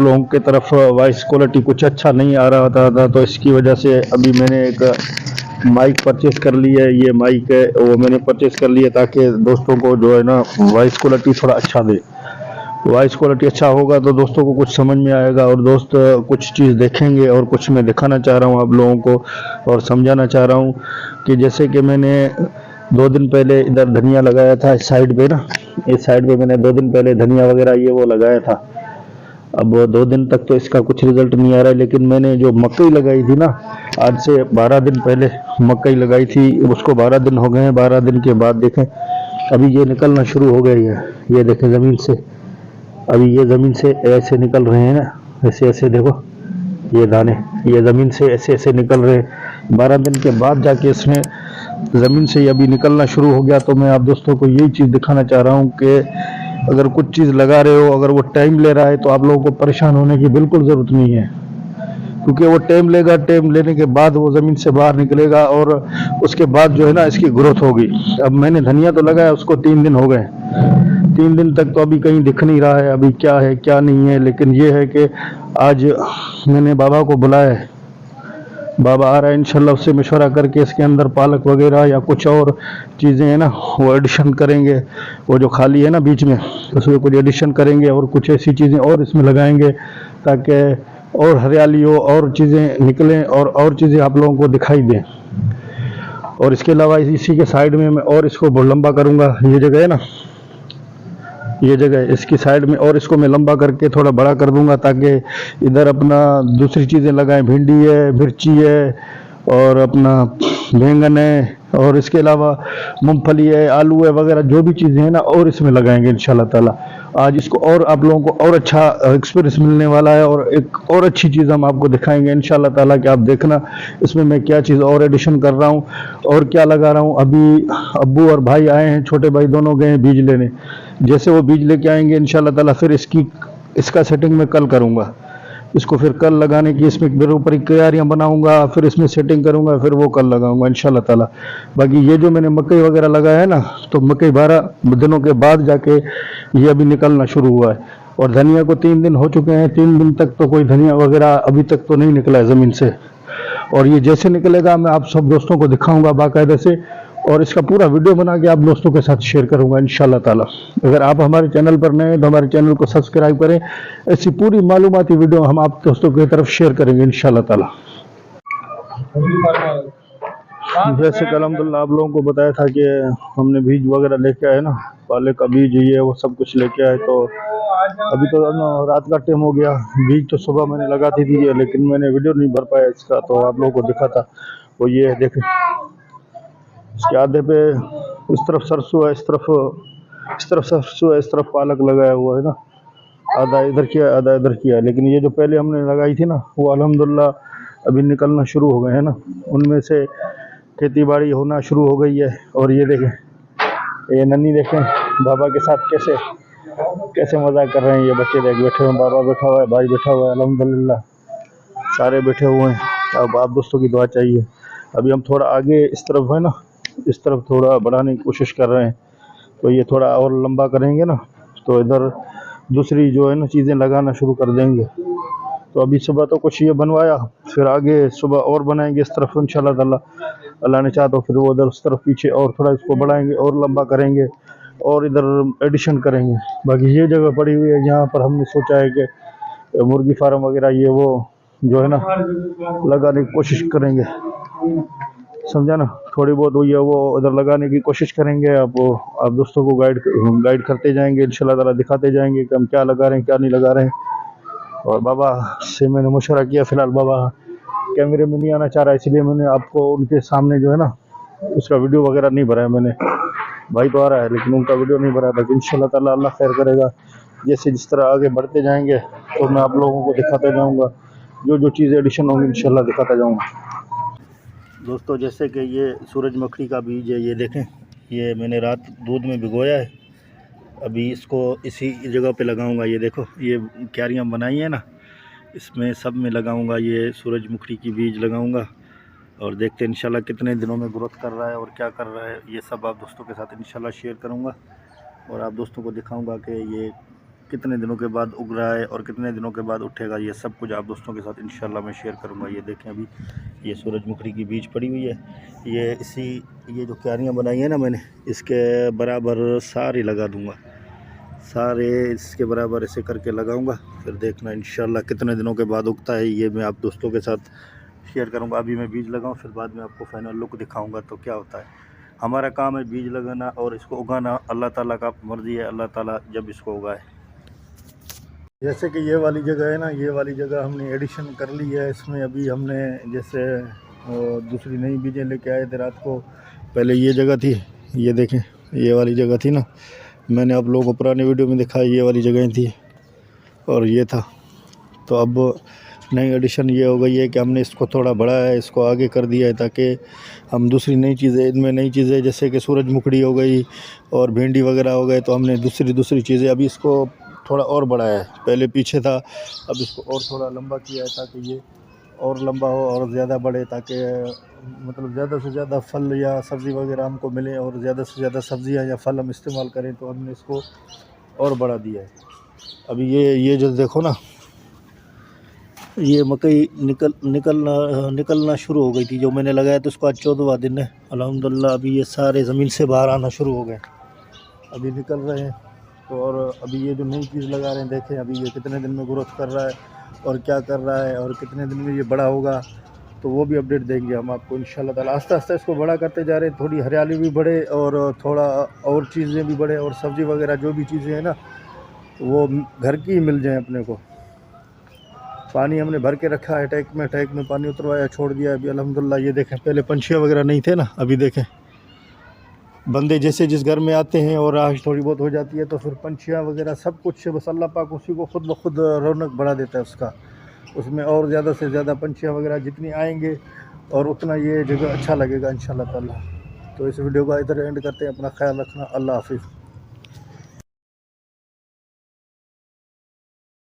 आप लोगों की तरफ वॉइस क्वालिटी कुछ अच्छा नहीं आ रहा था तो इसकी वजह से अभी मैंने एक माइक परचेस कर ली है। ये माइक है वो मैंने परचेस कर लिया ताकि दोस्तों को जो है ना वॉइस क्वालिटी थोड़ा अच्छा दे। वॉइस क्वालिटी अच्छा होगा तो दोस्तों को कुछ समझ में आएगा और दोस्त कुछ चीज़ देखेंगे और कुछ मैं दिखाना चाह रहा हूँ आप लोगों को और समझाना चाह रहा हूँ कि जैसे कि मैंने 2 दिन पहले इधर धनिया लगाया था इस साइड पे ना, इस साइड पे मैंने 2 दिन पहले धनिया वगैरह ये वो लगाया था। अब 2 दिन तक तो इसका कुछ रिजल्ट नहीं आ रहा है, लेकिन मैंने जो मकई लगाई थी ना, आज से 12 दिन पहले मकई लगाई थी, उसको 12 दिन हो गए हैं। 12 दिन के बाद देखें अभी ये निकलना शुरू हो गई है। ये देखें ज़मीन से, अभी ये ज़मीन से ऐसे निकल रहे हैं ना, ऐसे ऐसे देखो ये दाने, ये ज़मीन से ऐसे ऐसे निकल रहे हैं। 12 दिन के बाद जाके इसमें ज़मीन से ही अभी निकलना शुरू हो गया। तो मैं आप दोस्तों को यही चीज़ दिखाना चाह रहा हूँ कि अगर कुछ चीज़ लगा रहे हो, अगर वो टाइम ले रहा है तो आप लोगों को परेशान होने की बिल्कुल ज़रूरत नहीं है, क्योंकि वो टाइम लेगा। टाइम लेने के बाद वो ज़मीन से बाहर निकलेगा और उसके बाद जो है ना इसकी ग्रोथ होगी। अब मैंने धनिया तो लगाया, उसको 3 दिन हो गए, 3 दिन तक तो अभी कहीं दिख नहीं रहा है अभी क्या है क्या नहीं है। लेकिन ये है कि आज मैंने बाबा को बुलाया है, बाबा आ रहा है इंशाल्लाह, उससे मशवरा करके इसके अंदर पालक वगैरह या कुछ और चीज़ें हैं ना वो एडिशन करेंगे। वो जो खाली है ना बीच में उसमें कुछ एडिशन करेंगे और कुछ ऐसी चीज़ें और इसमें लगाएंगे ताकि और हरियाली हो और चीज़ें निकलें और चीज़ें आप लोगों को दिखाई दें। और इसके अलावा इसी के साइड में मैं और इसको बहुत लंबा करूँगा। ये जगह है ना, ये जगह इसकी साइड में और इसको मैं लंबा करके थोड़ा बड़ा कर दूंगा ताकि इधर अपना दूसरी चीज़ें लगाएं, भिंडी है, मिर्ची है और अपना बैंगन है और इसके अलावा मूंगफली है, आलू है वगैरह जो भी चीज़ें हैं ना और इसमें लगाएंगे इंशाल्लाह ताला। आज इसको और आप लोगों को और अच्छा एक्सपीरियंस मिलने वाला है और एक और अच्छी चीज़ हम आपको दिखाएंगे इंशाल्लाह ताला कि आप देखना इसमें मैं क्या चीज़ और एडिशन कर रहा हूँ और क्या लगा रहा हूँ। अभी अब्बू और भाई आए हैं, छोटे भाई दोनों गए हैं बीज लेने। जैसे वो बीज लेके आएंगे इंशाल्लाह ताला फिर इसका सेटिंग मैं कल करूँगा। इसको फिर कल लगाने की इसमें मेरे ऊपर क्यारियाँ बनाऊंगा, फिर इसमें सेटिंग करूंगा, फिर वो कल लगाऊंगा इंशाल्लाह ताला। बाकी ये जो मैंने मकई वगैरह लगाया है ना, तो मकई 12 दिनों के बाद जाके ये अभी निकलना शुरू हुआ है। और धनिया को 3 दिन हो चुके हैं, 3 दिन तक तो कोई धनिया वगैरह अभी तक तो नहीं निकला है ज़मीन से। और ये जैसे निकलेगा मैं आप सब दोस्तों को दिखाऊंगा बाकायदा से और इसका पूरा वीडियो बना के आप दोस्तों के साथ शेयर करूंगा इंशाल्लाह ताला। अगर आप हमारे चैनल पर नए हैं तो हमारे चैनल को सब्सक्राइब करें। ऐसी पूरी मालूमाती वीडियो हम आप दोस्तों की तरफ शेयर करेंगे इंशाल्लाह ताला। जैसे कि अल्हम्दुलिल्लाह आप लोगों को बताया था कि हमने बीज वगैरह लेके आए ना, पाले का बीज ये वो सब कुछ लेके आए। तो अभी तो रात का टाइम हो गया, बीज तो सुबह मैंने लगा दी थी लेकिन मैंने वीडियो नहीं भर पाया इसका, तो आप लोगों को दिखा था। वो ये देखें इसके आधे पे इस तरफ सरसों है, इस तरफ सरसों है, इस तरफ पालक लगाया हुआ है ना। आधा इधर किया आधा इधर किया, लेकिन ये जो पहले हमने लगाई थी ना वो अल्हम्दुलिल्लाह अभी निकलना शुरू हो गए हैं ना, उनमें से खेती बाड़ी होना शुरू हो गई है। और ये देखें, ये नन्ही देखें बाबा के साथ कैसे कैसे मजाक कर रहे हैं ये बच्चे। देख बैठे हुए, बाबा बैठा हुआ है, भाई बैठा हुआ है, अल्हम्दुलिल्लाह सारे बैठे हुए हैं। अब आप दोस्तों की दुआ चाहिए। अभी हम थोड़ा आगे इस तरफ है ना, इस तरफ थोड़ा बढ़ाने की कोशिश कर रहे हैं, तो ये थोड़ा और लंबा करेंगे ना तो इधर दूसरी जो है ना चीज़ें लगाना शुरू कर देंगे। तो अभी सुबह तो कुछ ये बनवाया, फिर आगे सुबह और बनाएंगे इस तरफ इंशाल्लाह ताला। अल्लाह ने चाहा तो फिर वो उधर उस तरफ पीछे और थोड़ा इसको बढ़ाएंगे और लंबा करेंगे और इधर एडिशन करेंगे। बाकी ये जगह पड़ी हुई है यहाँ पर हमने सोचा है कि मुर्गी फार्म वगैरह ये वो जो है ना लगाने की कोशिश करेंगे, समझा ना। थोड़ी बहुत हुई है वो उधर लगाने की कोशिश करेंगे। आप दोस्तों को गाइड करते जाएंगे इंशाल्लाह ताला, दिखाते जाएंगे कि हम क्या लगा रहे हैं क्या नहीं लगा रहे हैं। और बाबा से मैंने मशवरा किया, फिलहाल बाबा कैमरे में नहीं आना चाह रहा, इसलिए मैंने आपको उनके सामने जो है ना उसका वीडियो वगैरह नहीं भरा है मैंने। भाई तो आ रहा है लेकिन उनका वीडियो नहीं भरा। बाकी इंशाल्लाह ताला अल्लाह खैर करेगा, जैसे जिस तरह आगे बढ़ते जाएंगे तो मैं आप लोगों को दिखाता जाऊँगा, जो जो चीज़ें एडिशन होंगी इंशाल्लाह दिखाता जाऊँगा। दोस्तों जैसे कि ये सूरजमुखी का बीज है, ये देखें ये मैंने रात दूध में भिगोया है, अभी इसको इसी जगह पे लगाऊंगा। ये देखो ये क्यारियाँ बनाई है ना, इसमें सब में लगाऊंगा, ये सूरजमुखी की बीज लगाऊंगा और देखते हैं इंशाल्लाह कितने दिनों में ग्रोथ कर रहा है और क्या कर रहा है। ये सब आप दोस्तों के साथ इंशाल्लाह शेयर करूंगा और आप दोस्तों को दिखाऊंगा कि ये कितने दिनों के बाद उग रहा है और कितने दिनों के बाद उठेगा, ये सब कुछ आप दोस्तों के साथ इंशाल्लाह मैं शेयर करूंगा। ये देखें अभी ये सूरजमुखी की बीज पड़ी हुई है, ये जो क्यारियाँ बनाई है ना मैंने, इसके बराबर सारी लगा दूंगा, सारे इसके बराबर ऐसे करके लगाऊंगा। फिर देखना इंशाल्लाह कितने दिनों के बाद उगता है, ये मैं आप दोस्तों के साथ शेयर करूंगा। अभी मैं बीज लगाऊं, फिर बाद में आपको फाइनल लुक दिखाऊंगा। तो क्या होता है, हमारा काम है बीज लगाना और इसको उगाना, अल्लाह ताला का मर्ज़ी है, अल्लाह ताला जब इसको उगाए। जैसे कि ये वाली जगह है ना, ये वाली जगह हमने एडिशन कर ली है। इसमें अभी हमने जैसे दूसरी नई बीजें लेके आए थे रात को। पहले ये जगह थी, ये देखें ये वाली जगह थी ना, मैंने आप लोगों को पुराने वीडियो में दिखाया, ये वाली जगह थी और ये था। तो अब नई एडिशन ये हो गई है कि हमने इसको थोड़ा बढ़ाया है, इसको आगे कर दिया है ताकि हम दूसरी नई चीज़ें, इनमें नई चीज़ें जैसे कि सूरजमुखी हो गई और भिंडी वगैरह हो गए, तो हमने दूसरी चीज़ें अभी इसको थोड़ा और बढ़ाया है। पहले पीछे था, अब इसको और थोड़ा लंबा किया है ताकि ये और लंबा हो और ज़्यादा बढ़े, ताकि मतलब ज़्यादा से ज़्यादा फल या सब्ज़ी वगैरह हमको मिले और ज़्यादा से ज़्यादा सब्ज़ियाँ या फल हम इस्तेमाल करें। तो हमने इसको और बढ़ा दिया है। अभी ये जो देखो ना, ये मकई निकलना शुरू हो गई थी जो मैंने लगाया, तो उसको आज 14वां दिन है अल्हम्दुलिल्लाह। अभी ये सारे ज़मीन से बाहर आना शुरू हो गए, अभी निकल रहे हैं। तो और अभी ये जो नई चीज़ लगा रहे हैं, देखें अभी ये कितने दिन में ग्रोथ कर रहा है और क्या कर रहा है और कितने दिन में ये बड़ा होगा, तो वो भी अपडेट देंगे हम आपको इंशाल्लाह ताला। आस्ते आस्ते इसको बड़ा करते जा रहे हैं, थोड़ी हरियाली भी बढ़े और थोड़ा और चीज़ें भी बढ़े और सब्ज़ी वगैरह जो भी चीज़ें हैं ना वो घर की ही मिल जाएं अपने को। पानी हमने भर के रखा है, टैंक में पानी उतरवाया, छोड़ दिया अभी अल्हम्दुलिल्लाह। ये देखें पहले पंछियाँ वगैरह नहीं थे ना, अभी देखें बंदे जैसे जिस घर में आते हैं और राश थोड़ी बहुत हो जाती है तो फिर पंछियाँ वगैरह सब कुछ बस अल्लाह पाक उसी को खुद ब खुद रौनक बढ़ा देता है उसका। उसमें और ज़्यादा से ज़्यादा पंछियाँ वगैरह जितनी आएंगे और उतना ये जगह अच्छा लगेगा इंशाल्लाह ताला। तो इस वीडियो को इधर एंड करते हैं। अपना ख्याल रखना, अल्लाह हाफिज़।